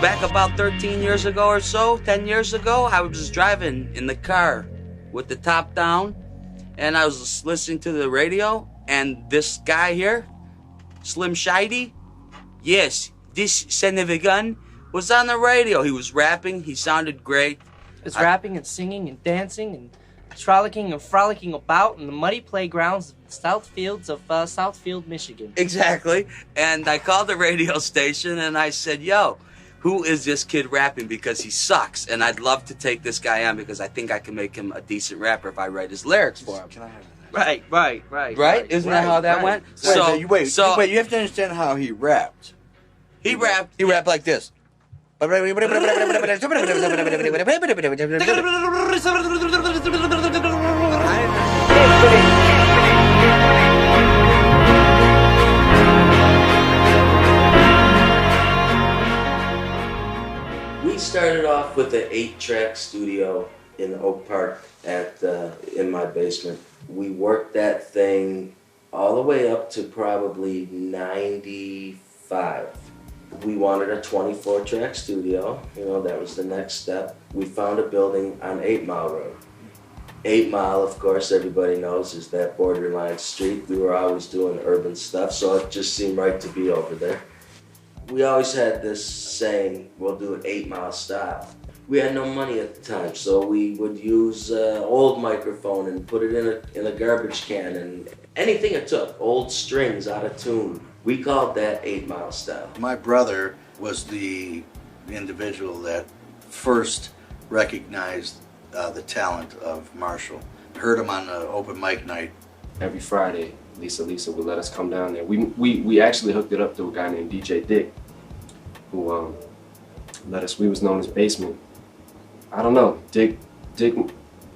Back about 13 years ago or so, 10 years ago, I was driving in the car with the top down, and I was listening to the radio, and this guy here, Slim Shady, yes, this son of a gun, was on the radio. He was rapping, he sounded great. It's rapping and singing and dancing and frolicking and frolicking about in the muddy playgrounds of Southfields of Southfield, Michigan. Exactly. And I called the radio station and I said, yo, who is this kid rapping? Because he sucks. And I'd love to take this guy on because I think I can make him a decent rapper if I write his lyrics for him. Can I have Right. Right? Isn't that how that went? Wait, you have to understand how he rapped. He rapped. He rapped like this. We started off with an 8-track studio in Oak Park in my basement. We worked that thing all the way up to probably 95. We wanted a 24-track studio. You know, that was the next step. We found a building on 8 Mile Road. 8 Mile, of course, everybody knows, is that borderline street. We were always doing urban stuff, so it just seemed right to be over there. We always had this saying, we'll do an 8 Mile style. We had no money at the time, so we would use old microphone and put it in a garbage can and anything it took, old strings out of tune. We called that 8 Mile style. My brother was the individual that first recognized the talent of Marshall. Heard him on the open mic night. Every Friday, Lisa would let us come down there. We actually hooked it up to a guy named DJ Dick, who let us. We was known as Basement. I don't know. Dick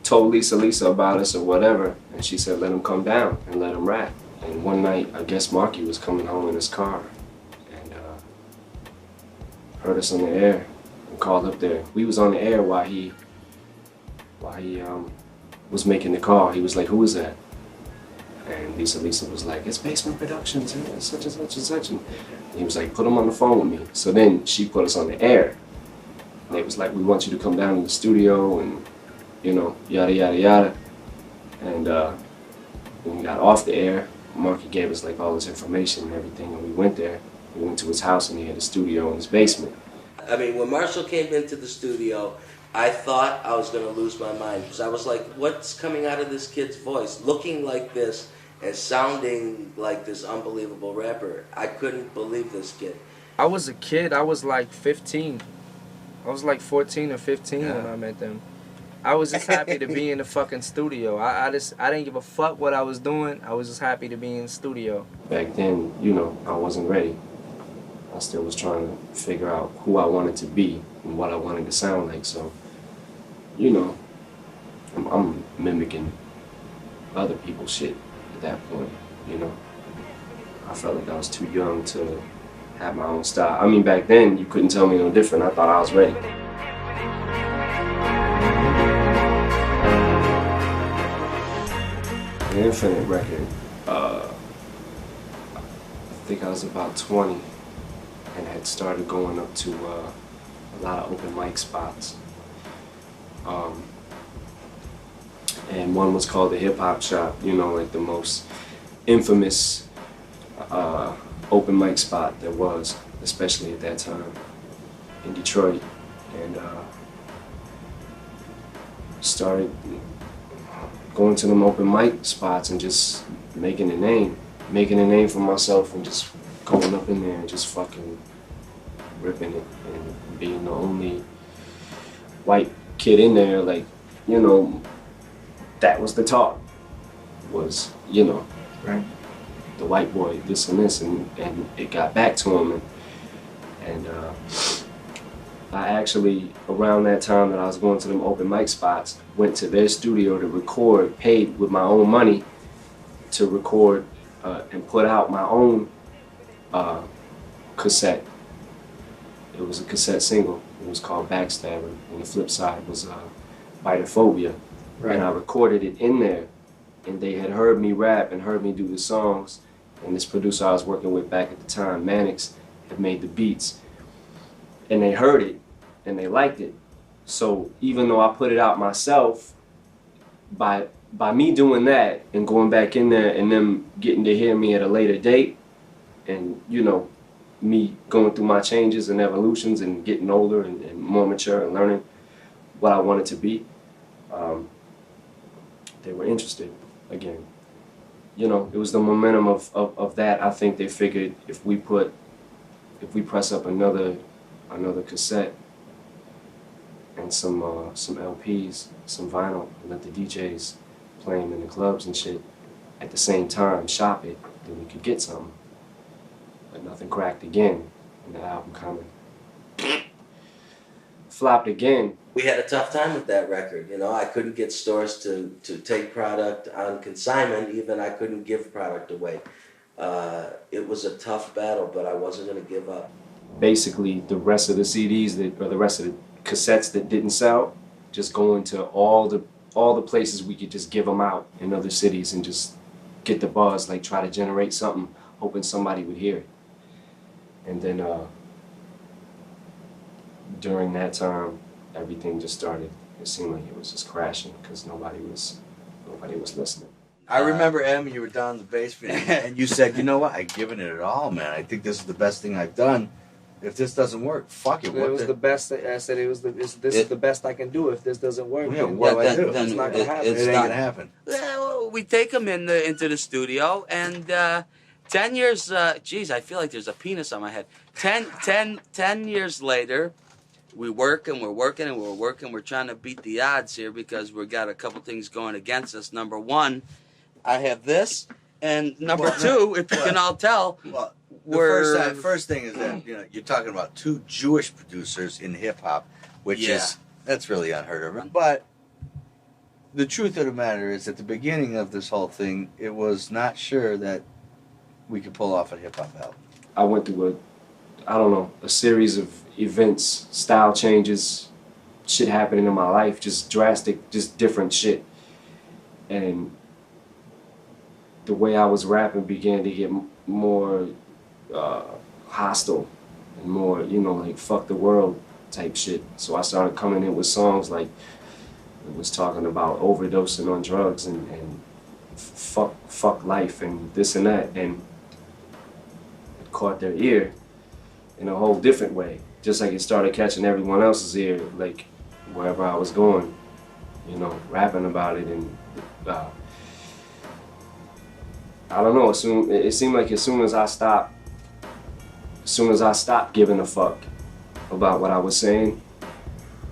told Lisa about us or whatever, and she said let him come down and let him rap. And one night, I guess Marky was coming home in his car and heard us on the air and called up there. We was on the air while he was making the call. He was like, "Who is that?" And Lisa was like, "It's Basement Productions, and such and such and such." And he was like, "Put him on the phone with me." So then she put us on the air. And they was like, "We want you to come down to the studio and, you know, yada, yada, yada." And when we got off the air, Marky gave us like all his information and everything, and we went there. We went to his house and he had a studio in his basement. I mean, when Marshall came into the studio, I thought I was going to lose my mind because I was like, what's coming out of this kid's voice? Looking like this and sounding like this unbelievable rapper. I couldn't believe this kid. I was a kid. I was like 15. I was like 14 or 15 when I met them. I was just happy to be in the fucking studio. I didn't give a fuck what I was doing. I was just happy to be in the studio. Back then, you know, I wasn't ready. I still was trying to figure out who I wanted to be and what I wanted to sound like. So, you know, I'm mimicking other people's shit at that point, you know. I felt like I was too young to have my own style. I mean, back then, you couldn't tell me no different. I thought I was ready. The Infinite record, I think I was about 20 and had started going up to a lot of open mic spots. And one was called the Hip Hop Shop, you know, like the most infamous open mic spot there was, especially at that time in Detroit. And started going to them open mic spots and just making a name for myself and just going up in there and just fucking ripping it and being the only white kid in there. Like, you know, that was the talk, was, you know, Right. the white boy, this and this, and it got back to him. And I actually, around that time that I was going to them open mic spots, went to their studio to record, paid with my own money to record and put out my own cassette. It was a cassette single. It was called Backstabber, and the flip side was Bitophobia. Right. And I recorded it in there, and they had heard me rap and heard me do the songs, and this producer I was working with back at the time, Mannix, had made the beats. and they heard it and they liked it. So even though I put it out myself, by me doing that and going back in there and them getting to hear me at a later date, and you know, me going through my changes and evolutions and getting older and more mature and learning what I wanted to be, they were interested again. You know, it was the momentum of that. I think they figured if we press up another cassette and some LPs, some vinyl, and let the DJs play them in the clubs and shit at the same time, shop it, then we could get something. But nothing cracked again, and the album kind of flopped again. We had a tough time with that record. You know, I couldn't get stores to take product on consignment. Even I couldn't give product away. It was a tough battle, but I wasn't going to give up. Basically, the rest of the CDs or the rest of the cassettes that didn't sell, just going to all the places we could just give them out in other cities and just get the buzz, like try to generate something, hoping somebody would hear it. And then during that time, everything just started. It seemed like it was just crashing because nobody was listening. I remember, Em, you were down in the basement, and you said, "You know what? I've given it all, man. I think this is the best thing I've done. If this doesn't work, fuck it." It was the best. I said this is the best I can do. If this doesn't work, Yeah, then what do I then do? it's not gonna happen. It ain't gonna happen. Well, we take them into the studio, and 10 years, geez, I feel like there's a penis on my head. 10 years later, we work and we're working and we're working. We're trying to beat the odds here because we've got a couple things going against us. Number one, I have this, and number two, if you can all tell, Well, we're... the first thing is that you're talking about two Jewish producers in hip hop, which that's really unheard of. But the truth of the matter is, at the beginning of this whole thing, it was not sure that we could pull off a hip hop album. I went through a series of events, style changes, shit happening in my life, just drastic, just different shit. And the way I was rapping began to get more hostile and more, like fuck the world type shit. So I started coming in with songs like it was talking about overdosing on drugs and fuck life and this and that, and it caught their ear in a whole different way, just like it started catching everyone else's ear, like wherever I was going, rapping about it. And I don't know, it seemed like as soon as I stopped giving a fuck about what I was saying,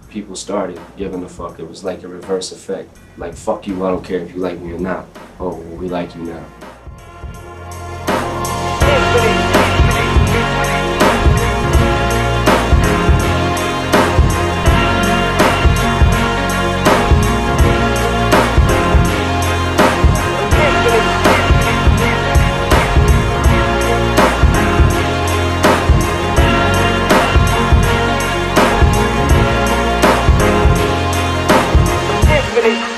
people started giving a fuck. It was like a reverse effect. Like, fuck you, I don't care if you like me or not. Oh, well, we like you now. Infinity.